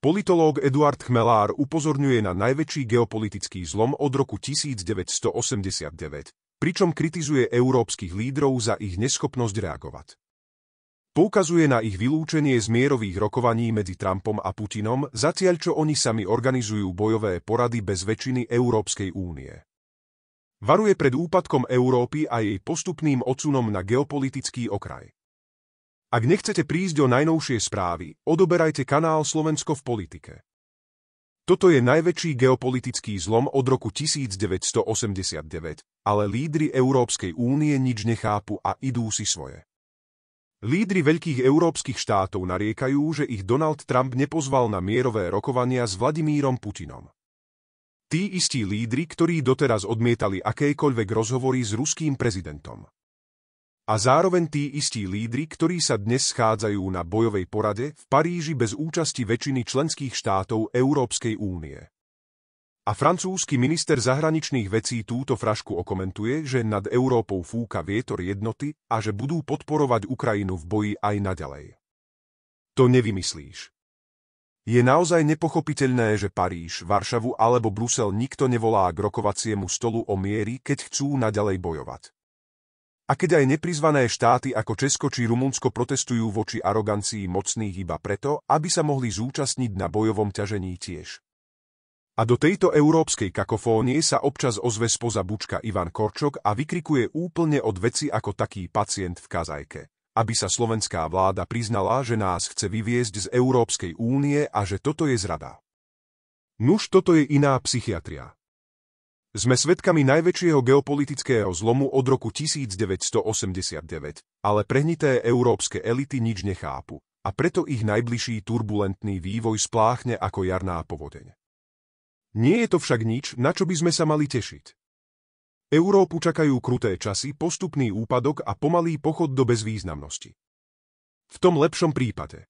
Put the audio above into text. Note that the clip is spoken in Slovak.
Politológ Eduard Chmelár upozorňuje na najväčší geopolitický zlom od roku 1989, pričom kritizuje európskych lídrov za ich neschopnosť reagovať. Poukazuje na ich vylúčenie z mierových rokovaní medzi Trumpom a Putinom, zatiaľ čo oni sami organizujú bojové porady bez väčšiny Európskej únie. Varuje pred úpadkom Európy a jej postupným odsunom na geopolitický okraj. Ak nechcete prísť o najnovšie správy, odoberajte kanál Slovensko v politike. Toto je najväčší geopolitický zlom od roku 1989, ale lídri Európskej únie nič nechápu a idú si svoje. Lídri veľkých európskych štátov nariekajú, že ich Donald Trump nepozval na mierové rokovania s Vladimírom Putinom. Tí istí lídri, ktorí doteraz odmietali akékoľvek rozhovory s ruským prezidentom. A zároveň tí istí lídri, ktorí sa dnes schádzajú na bojovej porade v Paríži bez účasti väčšiny členských štátov Európskej únie. A francúzsky minister zahraničných vecí túto frašku okomentuje, že nad Európou fúka vietor jednoty a že budú podporovať Ukrajinu v boji aj naďalej. To nevymyslíš. Je naozaj nepochopiteľné, že Paríž, Varšavu alebo Brusel nikto nevolá k rokovaciemu stolu o miery, keď chcú naďalej bojovať. A keď aj neprizvané štáty ako Česko či Rumunsko protestujú voči arogancii mocných iba preto, aby sa mohli zúčastniť na bojovom ťažení tiež. A do tejto európskej kakofónie sa občas ozve spoza bučka Ivan Korčok a vykrikuje úplne od veci ako taký pacient v kazajke, aby sa slovenská vláda priznala, že nás chce vyviesť z Európskej únie a že toto je zrada. Nuž toto je iná psychiatria. Sme svedkami najväčšieho geopolitického zlomu od roku 1989, ale prehnité európske elity nič nechápu, a preto ich najbližší turbulentný vývoj spláchne ako jarná povodeň. Nie je to však nič, na čo by sme sa mali tešiť. Európu čakajú kruté časy, postupný úpadok a pomalý pochod do bezvýznamnosti. V tom lepšom prípade.